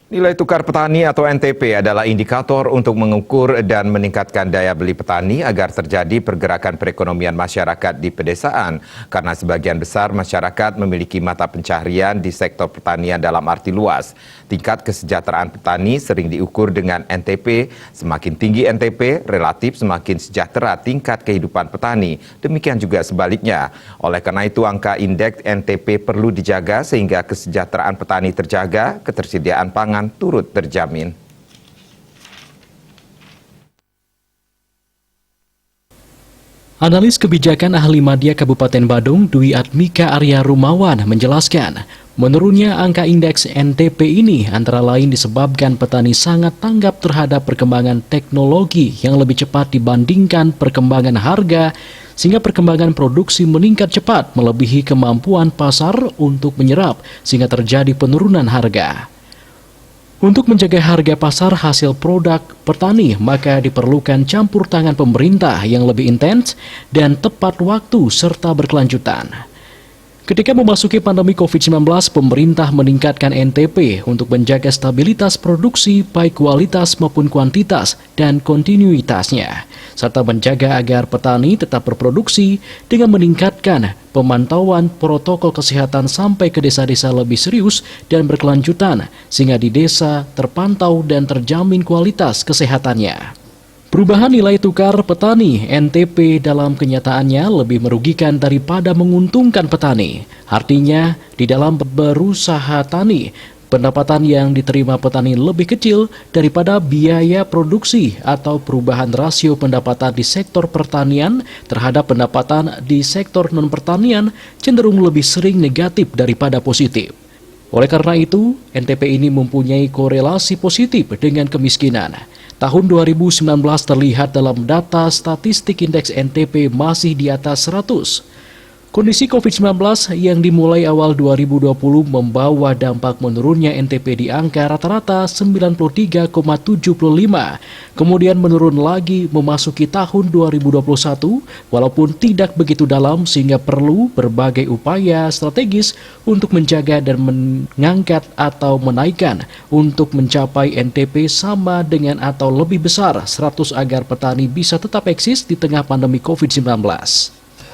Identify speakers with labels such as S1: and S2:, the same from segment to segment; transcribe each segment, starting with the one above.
S1: Nilai tukar petani atau NTP adalah indikator untuk mengukur dan meningkatkan daya beli petani agar terjadi pergerakan perekonomian masyarakat di pedesaan. Karena sebagian besar masyarakat memiliki mata pencaharian di sektor pertanian dalam arti luas. Tingkat kesejahteraan petani sering diukur dengan NTP. Semakin tinggi NTP, relatif semakin sejahtera tingkat kehidupan petani. Demikian juga sebaliknya. Oleh karena itu, angka indeks NTP perlu dijaga sehingga kesejahteraan petani terjaga, ketersediaan pangan turut terjamin.
S2: Analis kebijakan ahli Madya Kabupaten Badung, Dwi Admika Arya Rumawan menjelaskan, menurunnya angka indeks NTP ini antara lain disebabkan petani sangat tanggap terhadap perkembangan teknologi yang lebih cepat dibandingkan perkembangan harga, sehingga perkembangan produksi meningkat cepat melebihi kemampuan pasar untuk menyerap, sehingga terjadi penurunan harga. Untuk menjaga harga pasar hasil produk petani, maka diperlukan campur tangan pemerintah yang lebih intens dan tepat waktu serta berkelanjutan. Ketika memasuki pandemi COVID-19, pemerintah meningkatkan NTP untuk menjaga stabilitas produksi baik kualitas maupun kuantitas dan kontinuitasnya, serta menjaga agar petani tetap berproduksi dengan meningkatkan pemantauan protokol kesehatan sampai ke desa-desa lebih serius dan berkelanjutan, sehingga di desa terpantau dan terjamin kualitas kesehatannya. Perubahan nilai tukar petani NTP dalam kenyataannya lebih merugikan daripada menguntungkan petani. Artinya, di dalam berusaha tani, pendapatan yang diterima petani lebih kecil daripada biaya produksi atau perubahan rasio pendapatan di sektor pertanian terhadap pendapatan di sektor non-pertanian cenderung lebih sering negatif daripada positif. Oleh karena itu, NTP ini mempunyai korelasi positif dengan kemiskinan. Tahun 2019 terlihat dalam data statistik indeks NTP masih di atas 100. Kondisi COVID-19 yang dimulai awal 2020 membawa dampak menurunnya NTP di angka rata-rata 93,75, kemudian menurun lagi memasuki tahun 2021, walaupun tidak begitu dalam sehingga perlu berbagai upaya strategis untuk menjaga dan mengangkat atau menaikkan untuk mencapai NTP sama dengan atau lebih besar 100 agar petani bisa tetap eksis di tengah pandemi COVID-19.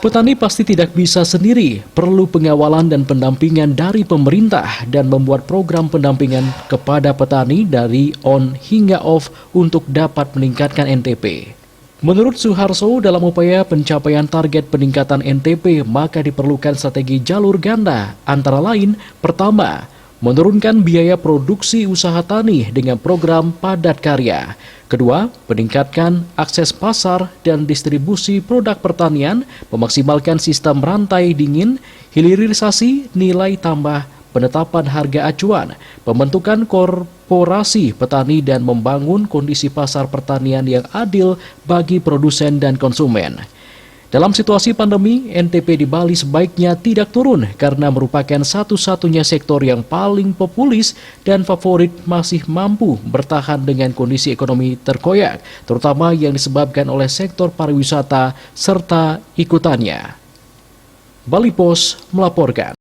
S2: Petani pasti tidak bisa sendiri, perlu pengawalan dan pendampingan dari pemerintah dan membuat program pendampingan kepada petani dari on hingga off untuk dapat meningkatkan NTP. Menurut Suharso, dalam upaya pencapaian target peningkatan NTP, maka diperlukan strategi jalur ganda, antara lain, pertama, menurunkan biaya produksi usaha tani dengan program padat karya. Kedua, meningkatkan akses pasar dan distribusi produk pertanian, memaksimalkan sistem rantai dingin, hilirisasi nilai tambah, penetapan harga acuan, pembentukan korporasi petani dan membangun kondisi pasar pertanian yang adil bagi produsen dan konsumen. Dalam situasi pandemi, NTP di Bali sebaiknya tidak turun karena merupakan satu-satunya sektor yang paling populis dan favorit masih mampu bertahan dengan kondisi ekonomi terkoyak, terutama yang disebabkan oleh sektor pariwisata serta ikutannya. Bali Pos melaporkan.